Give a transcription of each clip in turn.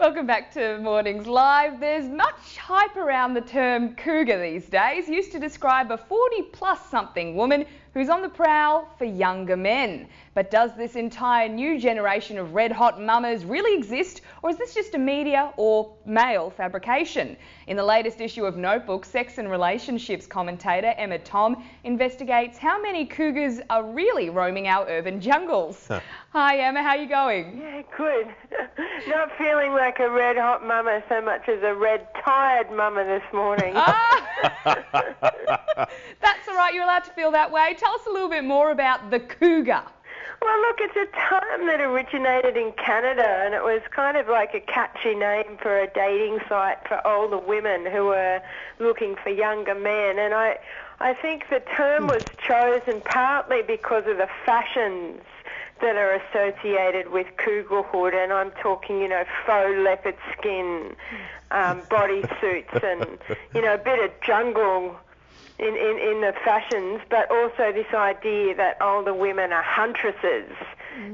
Welcome back to Mornings Live. There's much hype around the term cougar these days, used to describe a 40-plus something woman who's on the prowl for younger men. But does this entire new generation of red-hot mamas really exist, or is this just a media or male fabrication? In the latest issue of Notebook, sex and relationships commentator Emma Tom investigates how many cougars are really roaming our urban jungles. Hi Emma, how are you going? Yeah, good. Not feeling like a red-hot mama so much as a red-tired mama this morning. That's all right, you're allowed to feel that way. Tell us a little bit more about the cougar. Well, look, it's a term that originated in Canada, and it was kind of like a catchy name for a dating site for older women who were looking for younger men. And I think the term was chosen partly because of the fashions that are associated with cougarhood, and I'm talking, you know, faux leopard skin, bodysuits, and, you know, a bit of jungle in the fashions, but also this idea that older women are huntresses,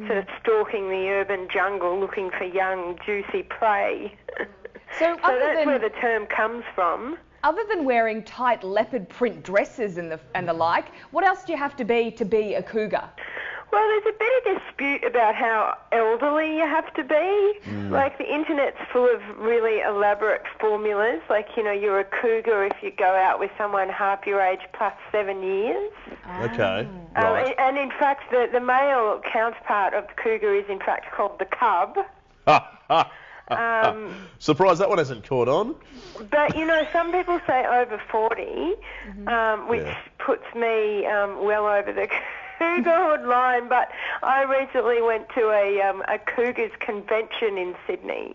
sort of stalking the urban jungle looking for young, juicy prey. So that's where the term comes from. Other than wearing tight leopard print dresses and the like, what else do you have to be a cougar? Well, there's a bit of dispute about how elderly you have to be. Like, the internet's full of really elaborate formulas. Like, you know, you're a cougar if you go out with someone half your age plus 7 years. Okay, right. And in fact, the male counterpart of the cougar is in fact called the cub. Surprised that one hasn't caught on. But, you know, some people say over 40, which puts me well over the cougarhood line. But I recently went to a cougars convention in Sydney,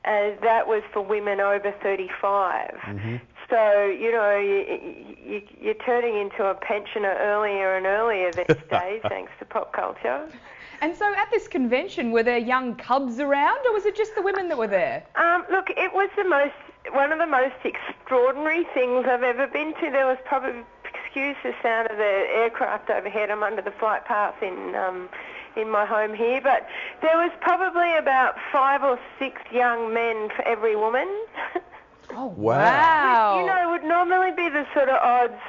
and that was for women over 35. So, you know, you're turning into a pensioner earlier and earlier these days, thanks to pop culture. And so at this convention, were there young cubs around, or was it just the women that were there? Look, it was one of the most extraordinary things I've ever been to. There was probably, excuse the sound of the aircraft overhead, I'm under the flight path in my home here, but there was probably about 5 or 6 young men for every woman. Oh, wow. Which, you know, would normally be the sort of odds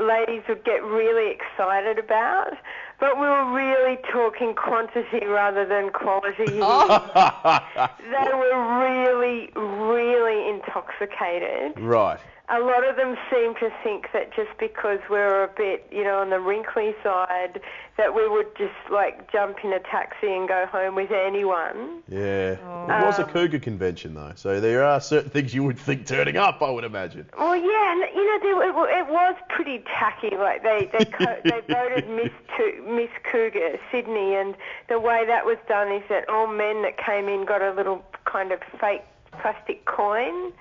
ladies would get really excited about, but we were really talking quantity rather than quality here. They were really, really intoxicated. Right. A lot of them seem to think that just because we're a bit, you know, on the wrinkly side, that we would just, like, jump in a taxi and go home with anyone. Yeah. It was a cougar convention, though, so there are certain things you would think turning up, I would imagine. Well, yeah, and, you know, it was pretty tacky. Like, they voted Miss Cougar Sydney, and the way that was done is that all men that came in got a little kind of fake plastic coin,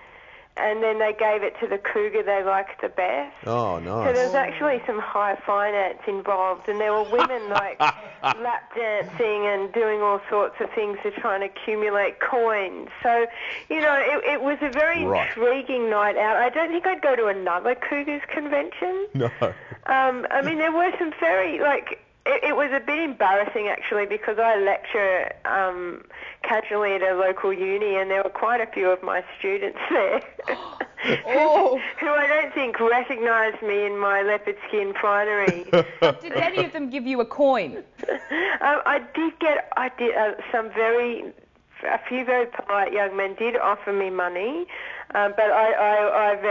and then they gave it to the cougar they liked the best. Oh, nice. So there was actually some high finance involved, and there were women like lap dancing and doing all sorts of things to try and accumulate coins. So, you know, it was a very intriguing night out. I don't think I'd go to another cougars convention. No. I mean, there were some very, like, it was a bit embarrassing, actually, because I lecture casually at a local uni, and there were quite a few of my students there who I don't think recognised me in my leopard skin finery. Did any of them give you a coin? I did. A few very polite young men did offer me money, but I've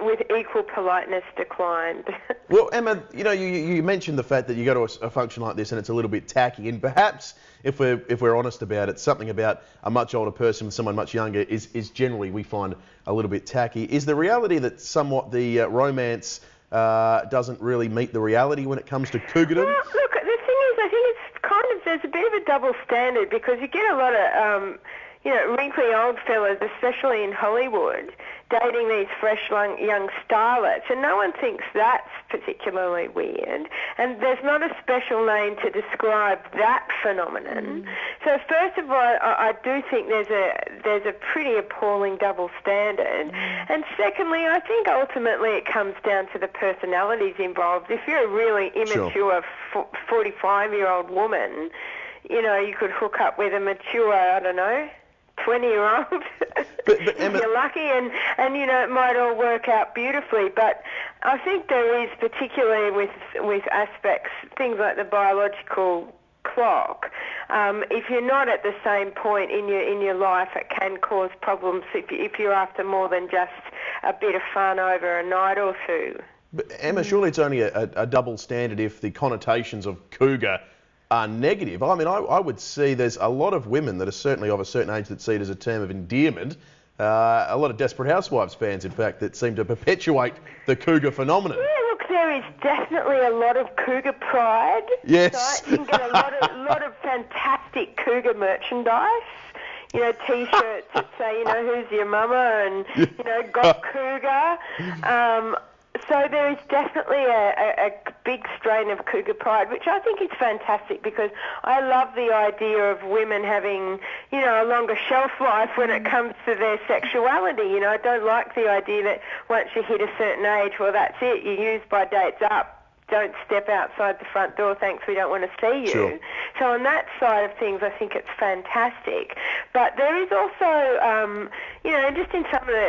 with equal politeness, declined. Well, Emma, you know, you mentioned the fact that you go to a function like this and it's a little bit tacky, and perhaps, if we're honest about it, something about a much older person with someone much younger is generally, we find, a little bit tacky. Is the reality that somewhat the romance doesn't really meet the reality when it comes to cougardom? Well, look, the thing is, I think it's kind of, there's a bit of a double standard, because you get a lot of you know, wrinkly old fellas, especially in Hollywood, dating these fresh young starlets, and no one thinks that's particularly weird, and there's not a special name to describe that phenomenon. So first of all, I do think there's a pretty appalling double standard, and secondly, I think ultimately it comes down to the personalities involved. If you're a really immature 45-year-old woman, you know, you could hook up with a mature, I don't know, 20-year-old. But Emma, if you're lucky, and you know, it might all work out beautifully. But I think there is, particularly with aspects, things like the biological clock, if you're not at the same point in your life, it can cause problems if you're after more than just a bit of fun over a night or two. but Emma, surely it's only a double standard if the connotations of cougar are negative. I mean, I would see there's a lot of women that are certainly of a certain age that see it as a term of endearment. A lot of Desperate Housewives fans, in fact, that seem to perpetuate the cougar phenomenon. Yeah, look, there is definitely a lot of cougar pride. Yes. Right? You can get a lot of fantastic cougar merchandise. You know, T-shirts that say, you know, who's your mama, and, you know, got cougar. So there is definitely a big strain of cougar pride, which I think is fantastic, because I love the idea of women having, you know, a longer shelf life when it comes to their sexuality. You know, I don't like the idea that once you hit a certain age, well, that's it, you're used by date's up. Don't step outside the front door, thanks, we don't want to see you. Sure. So on that side of things, I think it's fantastic. But there is also, you know, just in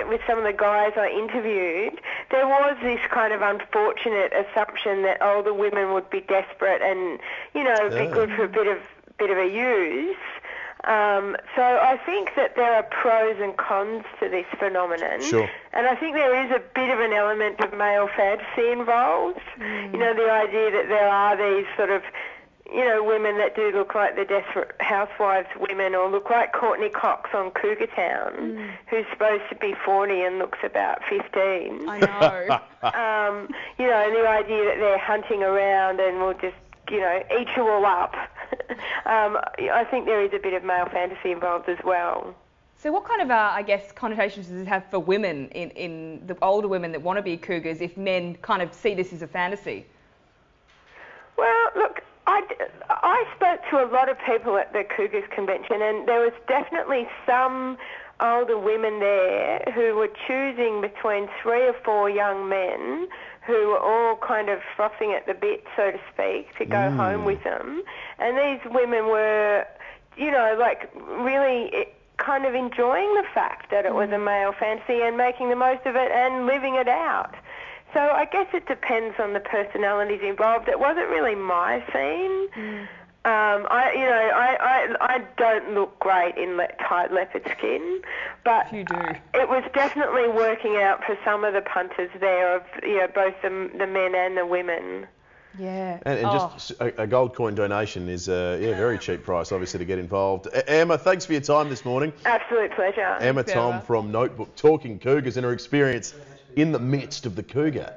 with some of the guys I interviewed, there was this kind of unfortunate assumption that older women would be desperate and, you know, be good for a bit of a use. So I think that there are pros and cons to this phenomenon. Sure. And I think there is a bit of an element of male fantasy involved. You know, the idea that there are these sort of, you know, women that do look like the Desperate Housewives women, or look like Courtney Cox on Cougar Town, who's supposed to be 40 and looks about 15. I know. You know, the idea that they're hunting around and will just, you know, eat you all up. I think there is a bit of male fantasy involved as well. So what kind of, I guess, connotations does it have for women, in the older women that want to be cougars, if men kind of see this as a fantasy? Well, look, I spoke to a lot of people at the Cougars convention, and there was definitely some older women there who were choosing between 3 or 4 young men who were all kind of frothing at the bit, so to speak, to go home with them. And these women were, you know, like really kind of enjoying the fact that it was a male fantasy and making the most of it and living it out. So I guess it depends on the personalities involved. It wasn't really my scene. I don't look great in tight leopard skin, but You do. it was definitely working out for some of the punters there, of, you know, both the men and the women. Yeah. And just a gold coin donation is a very cheap price, obviously, to get involved. Emma, thanks for your time this morning. Absolute pleasure. Emma Tom from Notebook, talking cougars and her experience in the midst of the cougar.